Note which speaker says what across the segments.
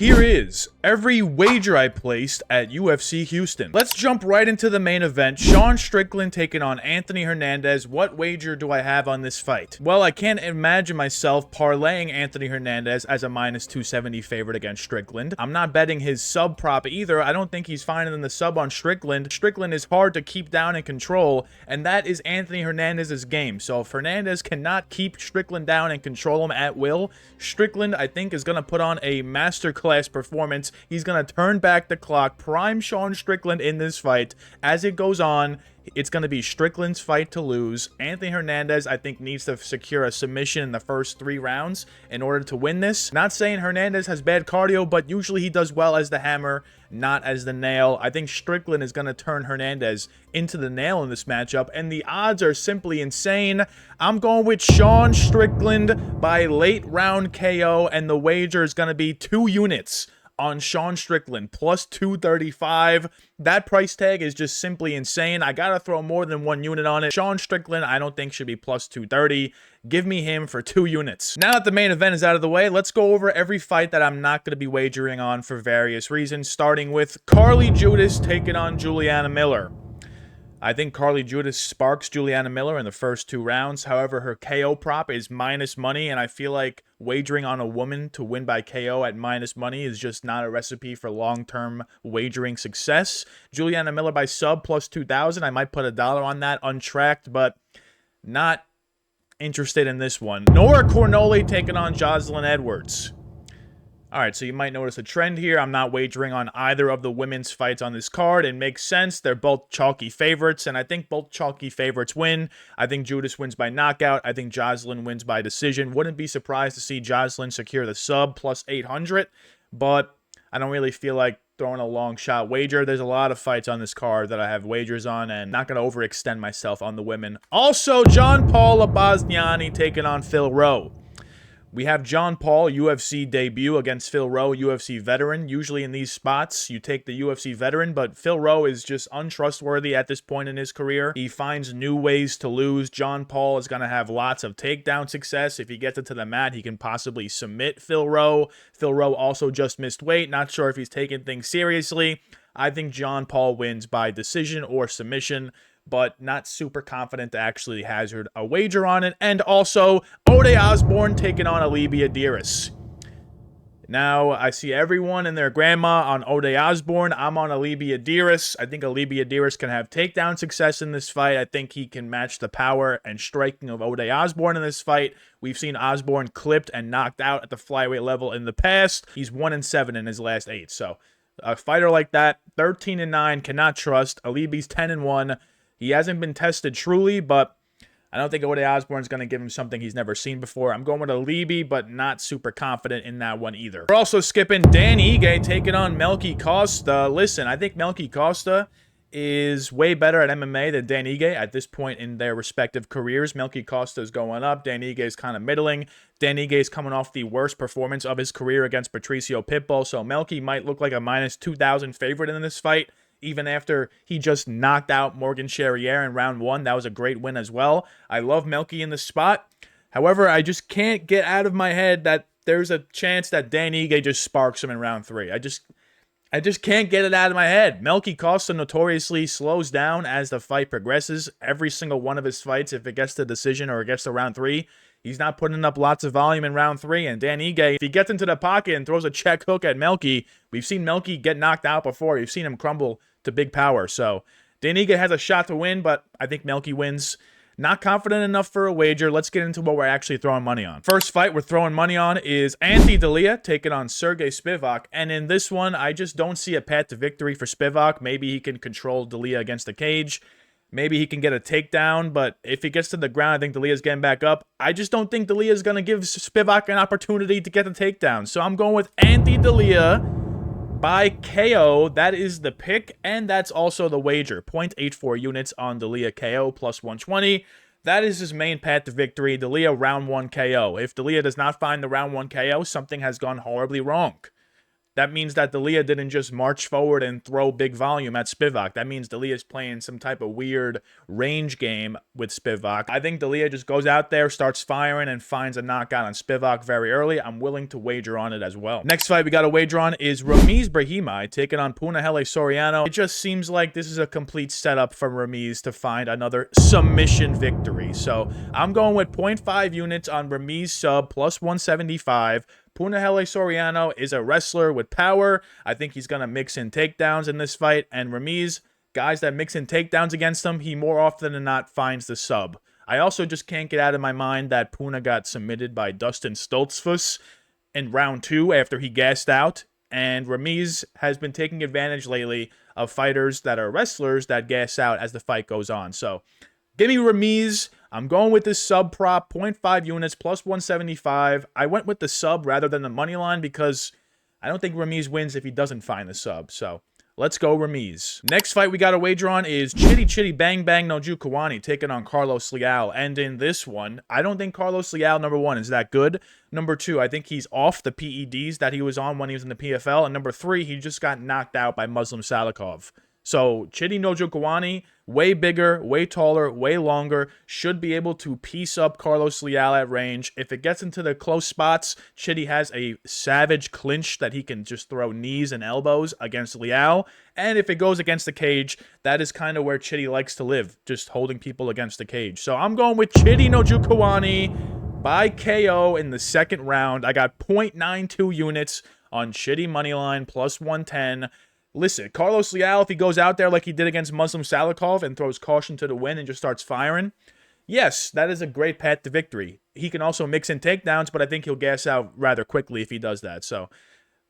Speaker 1: Here is every wager I placed at UFC Houston. Let's jump right into the main event. Sean Strickland taking on Anthony Hernandez. What wager do I have on this fight? Well, I can't imagine myself parlaying Anthony Hernandez as a -270 favorite against Strickland. I'm not betting his sub prop either. I don't think he's finer than the sub on Strickland. Strickland is hard to keep down and control, and that is Anthony Hernandez's game. So if Hernandez cannot keep Strickland down and control him at will, Strickland, I think, is going to put on a masterclass performance. He's going to turn back the clock, prime Sean Strickland in this fight. As it goes on, it's going to be Strickland's fight to lose. Anthony Hernandez, I think, needs to secure a submission in the first 3 rounds in order to win this. Not saying Hernandez has bad cardio, but usually he does well as the hammer, not as the nail. I think Strickland is going to turn Hernandez into the nail in this matchup, and the odds are simply insane. I'm going with Sean Strickland by late round KO, and the wager is going to be 2 units on Sean Strickland, plus 235. That price tag is just simply insane. I gotta throw more than 1 unit on it. Sean Strickland, I don't think should be plus 230. Give me him for 2 units. Now that the main event is out of the way, let's go over every fight that I'm not going to be wagering on for various reasons, starting with Carly Judas taking on Juliana Miller. I think Carly Judas sparks Juliana Miller in the first 2 rounds. However, her KO prop is minus money, and I feel like wagering on a woman to win by KO at minus money is just not a recipe for long-term wagering success. Juliana Miller by sub plus 2,000. I might put $1 on that untracked, but not interested in this one. Nora Cornole taking on Jocelyn Edwards. All right, so you might notice a trend here. I'm not wagering on either of the women's fights on this card. It makes sense. They're both chalky favorites, and I think both chalky favorites win. I think Judas wins by knockout. I think Jocelyn wins by decision. Wouldn't be surprised to see Jocelyn secure the sub plus 800, but I don't really feel like throwing a long shot wager. There's a lot of fights on this card that I have wagers on, and not going to overextend myself on the women. Also, John Paul Abasniani taking on Phil Rowe. We have John Paul, UFC debut against Phil Rowe, UFC veteran. Usually in these spots, you take the UFC veteran, but Phil Rowe is just untrustworthy at this point in his career. He finds new ways to lose. John Paul is going to have lots of takedown success. If he gets it to the mat, he can possibly submit Phil Rowe. Phil Rowe also just missed weight. Not sure if he's taking things seriously. I think John Paul wins by decision or submission, but not super confident to actually hazard a wager on it. And also, Ode Osbourne taking on Alibia Diris. Now, I see everyone and their grandma on Ode Osbourne. I'm on Alibia Diris. I think Alibia Diris can have takedown success in this fight. I think he can match the power and striking of Ode Osbourne in this fight. We've seen Osbourne clipped and knocked out at the flyweight level in the past. He's 1-7 in his last 8. So, a fighter like that, 13-9, cannot trust. Alibi's 10-1. He hasn't been tested truly, but I don't think Ode Osbourne's going to give him something he's never seen before. I'm going with Alibi, but not super confident in that one either. We're also skipping Dan Ige taking on Melky Costa. Listen, I think Melky Costa is way better at MMA than Dan Ige at this point in their respective careers. Melky Costa is going up. Dan Ige is kind of middling. Dan Ige is coming off the worst performance of his career against Patricio Pitbull, so Melky might look like a -2,000 favorite in this fight. Even after he just knocked out Morgan Charrier in round 1. That was a great win as well. I love Melky in this spot. However, I just can't get out of my head that there's a chance that Dan Ige just sparks him in round 3. I just can't get it out of my head. Melky Costa notoriously slows down as the fight progresses. Every single one of his fights, if it gets to decision or it gets to round 3, he's not putting up lots of volume in round 3. And Dan Ige, if he gets into the pocket and throws a check hook at Melky, we've seen Melky get knocked out before. We've seen him crumble to big power. So Dan Ige has a shot to win, but I think Melky wins. Not confident enough for a wager. Let's get into what we're actually throwing money on. First fight we're throwing money on is Ante Delija taking on Sergey Spivak. And in this one, I just don't see a path to victory for Spivak. Maybe he can control Delija against the cage. Maybe he can get a takedown, but if he gets to the ground, I think Delia's getting back up. I just don't think Delia is going to give Spivak an opportunity to get the takedown. So I'm going with Ante Delija by KO. That is the pick, and that's also the wager. 0.84 units on Delija KO plus 120. That is his main path to victory. Delija round 1 KO. If Delija does not find the round 1 KO, something has gone horribly wrong. that means that Delija didn't just march forward and throw big volume at Spivak. That means Delia's playing some type of weird range game with Spivak. I think Delija just goes out there, starts firing, and finds a knockout on Spivak very early. I'm willing to wager on it as well. Next fight we got to wager on is Ramiz Brahimaj taking on Punahele Soriano. It just seems like this is a complete setup for Ramiz to find another submission victory. So I'm going with 0.5 units on Ramiz sub plus 175. Punahele Soriano is a wrestler with power. I think he's going to mix in takedowns in this fight. And Ramiz, guys that mix in takedowns against him, he more often than not finds the sub. I also just can't get out of my mind that Puna got submitted by Dustin Stoltzfus in round 2 after he gassed out. And Ramiz has been taking advantage lately of fighters that are wrestlers that gas out as the fight goes on. So give me Ramiz. I'm going with this sub prop, 0.5 units, plus 175. I went with the sub rather than the money line because I don't think Ramiz wins if he doesn't find the sub. So let's go Ramiz. Next fight we got to wager on is Chidi Bang Njokuani taking on Carlos Leal. And in this one, I don't think Carlos Leal, number 1, is that good. Number 2, I think he's off the PEDs that he was on when he was in the PFL. And number 3, he just got knocked out by Muslim Salikov. So Chidi Njokuani, way bigger, way taller, way longer, should be able to piece up Carlos Leal at range. If it gets into the close spots, Chidi has a savage clinch that he can just throw knees and elbows against Leal. And if it goes against the cage, that is kind of where Chidi likes to live, just holding people against the cage. So I'm going with Chidi Njokuani by KO in the second round. I got 0.92 units on Chidi moneyline plus 110. Listen, Carlos Leal, if he goes out there like he did against Muslim Salikov and throws caution to the wind and just starts firing, yes, that is a great path to victory. He can also mix in takedowns, but I think he'll gas out rather quickly if he does that. So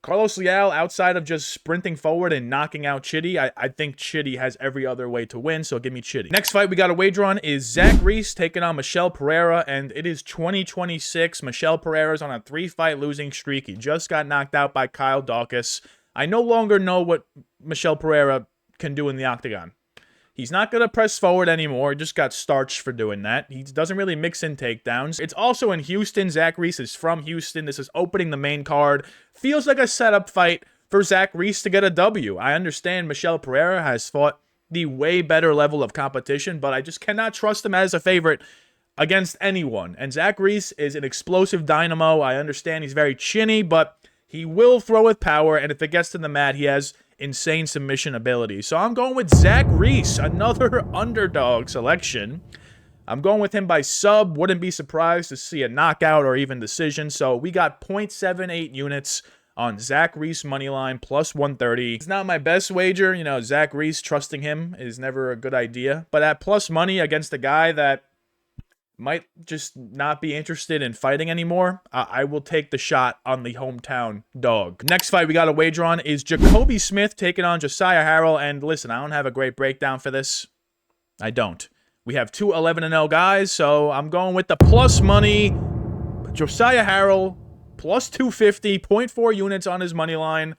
Speaker 1: Carlos Leal, outside of just sprinting forward and knocking out Chidi, I think Chidi has every other way to win, so give me Chidi. Next fight we got to wager on is Zach Reese taking on Michel Pereira, and it is 2026. Michel Pereira's on a 3-fight losing streak. He just got knocked out by Kyle Dawkins. I no longer know what Michel Pereira can do in the octagon. He's not going to press forward anymore. He just got starched for doing that. He doesn't really mix in takedowns. It's also in Houston. Zach Reese is from Houston. This is opening the main card. Feels like a setup fight for Zach Reese to get a W. I understand Michel Pereira has fought the way better level of competition, but I just cannot trust him as a favorite against anyone. And Zach Reese is an explosive dynamo. I understand he's very chinny, but he will throw with power, and if it gets to the mat, he has insane submission ability. So I'm going with Zach Reese, another underdog selection. I'm going with him by sub. Wouldn't be surprised to see a knockout or even decision. So we got 0.78 units on Zach Reese moneyline plus 130. It's not my best wager. You know, Zach Reese, trusting him is never a good idea. But at plus money against a guy that might just not be interested in fighting anymore, I will take the shot on the hometown dog. Next fight we got to wager on is Jacoby Smith taking on Josiah Harrell. And listen, I don't have a great breakdown for this. I don't. We have two 11-0 guys, so I'm going with the plus money. Josiah Harrell, plus 250, 0.4 units on his money line.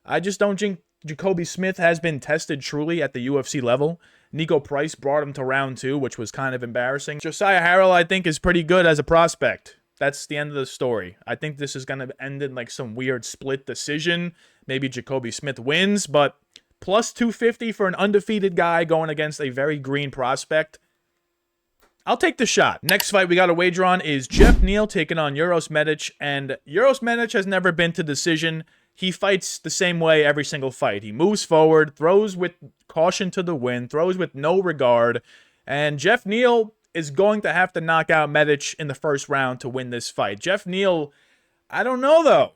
Speaker 1: I just don't think Jacoby Smith has been tested truly at the UFC level. Nico Price brought him to round 2, which was kind of embarrassing. Josiah Harrell, I think, is pretty good as a prospect. That's the end of the story. I think this is going to end in like some weird split decision. Maybe Jacoby Smith wins, but plus 250 for an undefeated guy going against a very green prospect. I'll take the shot. Next fight we got to wager on is Jeff Neal taking on Uros Medic. And Uros Medic has never been to decision. He fights the same way every single fight. He moves forward, throws with caution to the wind, throws with no regard. And Jeff Neal is going to have to knock out Medic in the first round to win this fight. Jeff Neal, I don't know though.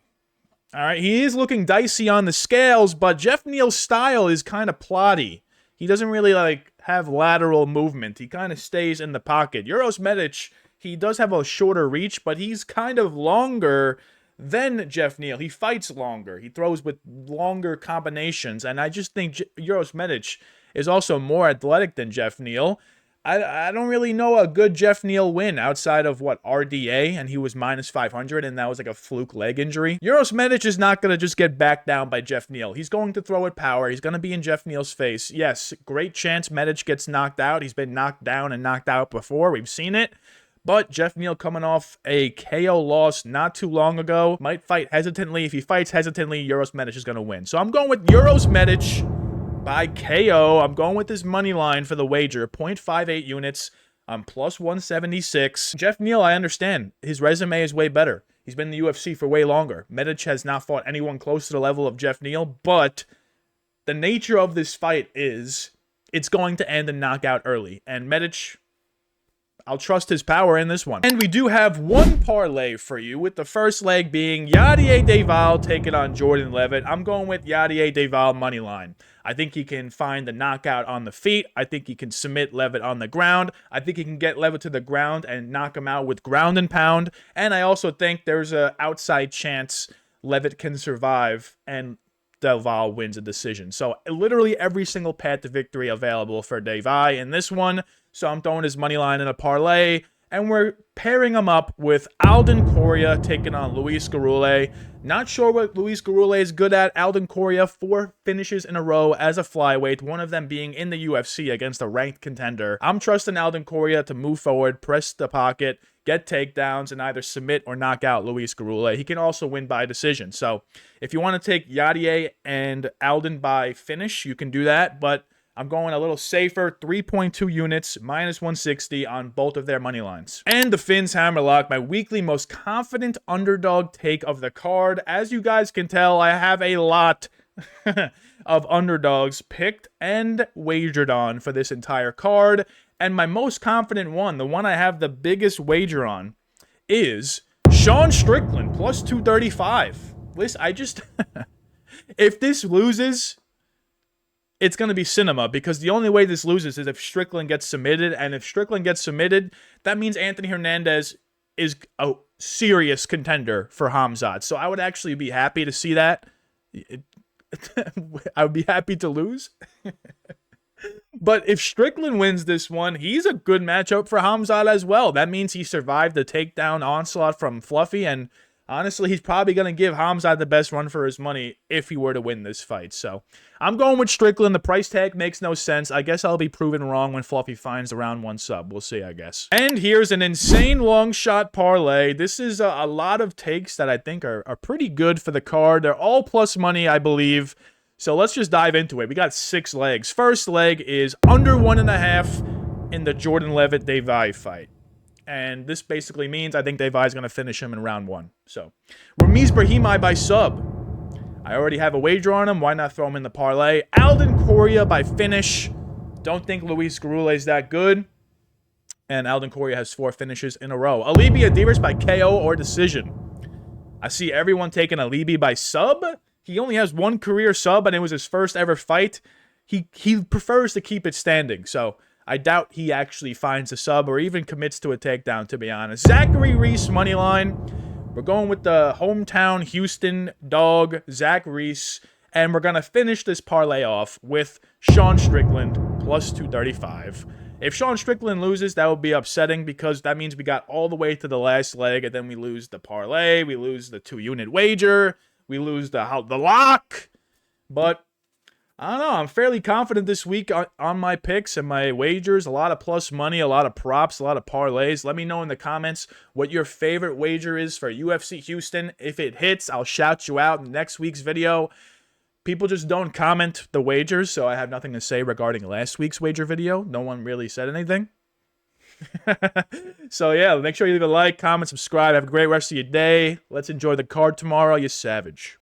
Speaker 1: All right, he is looking dicey on the scales, but Jeff Neal's style is kind of plotty. He doesn't really like have lateral movement. He kind of stays in the pocket. Uros Medic, he does have a shorter reach, but he's kind of longer than Jeff Neal. He fights longer. He throws with longer combinations. And I just think Uros Medic is also more athletic than Jeff Neal. I don't really know a good Jeff Neal win outside of, what, RDA, and he was minus 500, and that was like a fluke leg injury. Uros Medic is not going to just get backed down by Jeff Neal. He's going to throw with power. He's going to be in Jeff Neal's face. Yes, great chance Medic gets knocked out. He's been knocked down and knocked out before. We've seen it. But Jeff Neal coming off a KO loss not too long ago. Might fight hesitantly. If he fights hesitantly, Uros Medic is going to win. So I'm going with Uros Medic by KO. I'm going with this money line for the wager. 0.58 units. I'm plus 176. Jeff Neal, I understand. His resume is way better. He's been in the UFC for way longer. Medic has not fought anyone close to the level of Jeff Neal, but the nature of this fight is it's going to end in knockout early. And Medic, I'll trust his power in this one. And we do have one parlay for you, with the first leg being Yadier Del Valle taking on Jordan Levitt. I'm going with Yadier Del Valle money line. I think he can find the knockout on the feet. I think he can submit Levitt on the ground. I think he can get Levitt to the ground and knock him out with ground and pound. And I also think there's an outside chance Levitt can survive and Del Valle wins a decision. So literally every single path to victory available for Del Valle in this one. So I'm throwing his money line in a parlay. And we're pairing him up with Alden Coria taking on Luis Garule. Not sure what Luis Garule is good at. Alden Coria, 4 finishes in a row as a flyweight, one of them being in the UFC against a ranked contender. I'm trusting Alden Coria to move forward, press the pocket, get takedowns, and either submit or knock out Luis Garule. He can also win by decision. So if you want to take Yadier and Alden by finish, you can do that, but I'm going a little safer, 3.2 units, minus 160 on both of their money lines. And the Finz Hammerlock, my weekly most confident underdog take of the card. As you guys can tell, I have a lot of underdogs picked and wagered on for this entire card. And my most confident one, the one I have the biggest wager on, is Sean Strickland, plus 235. Listen, I just... if this loses, it's going to be cinema, because the only way this loses is if Strickland gets submitted, and if Strickland gets submitted, that means Anthony Hernandez is a serious contender for Khamzat. So I would actually be happy to see that. I would be happy to lose. But if Strickland wins this one, he's a good matchup for Khamzat as well. That means he survived the takedown onslaught from Fluffy, and honestly, he's probably going to give Khamzat the best run for his money if he were to win this fight. So I'm going with Strickland. The price tag makes no sense. I guess I'll be proven wrong when Fluffy finds the round 1 sub. We'll see, I guess. And here's an insane long shot parlay. This is a lot of takes that I think are pretty good for the card. They're all plus money, I believe. So let's just dive into it. We got 6 legs. First leg is under 1.5 in the Jordan Levitt Del Valle fight. And this basically means I think Del Valle is going to finish him in round 1. So, Ramiz Brahimaj by sub. I already have a wager on him. Why not throw him in the parlay? Alden Coria by finish. Don't think Luis Garule is that good. And Alden Coria has 4 finishes in a row. Alibi Adiris by KO or decision. I see everyone taking Alibi by sub. He only has 1 career sub, and it was his first ever fight. He prefers to keep it standing, so I doubt he actually finds a sub or even commits to a takedown, to be honest. Zach Reese money line. We're going with the hometown Houston dog, Zach Reese. And we're going to finish this parlay off with Sean Strickland, plus 235. If Sean Strickland loses, that would be upsetting, because that means we got all the way to the last leg, and then we lose the parlay, we lose the 2-unit wager, we lose the lock. But I don't know. I'm fairly confident this week on my picks and my wagers. A lot of plus money, a lot of props, a lot of parlays. Let me know in the comments what your favorite wager is for UFC Houston. If it hits, I'll shout you out in next week's video. People just don't comment the wagers, so I have nothing to say regarding last week's wager video. No one really said anything. So yeah, make sure you leave a like, comment, subscribe. Have a great rest of your day. Let's enjoy the card tomorrow, you savage.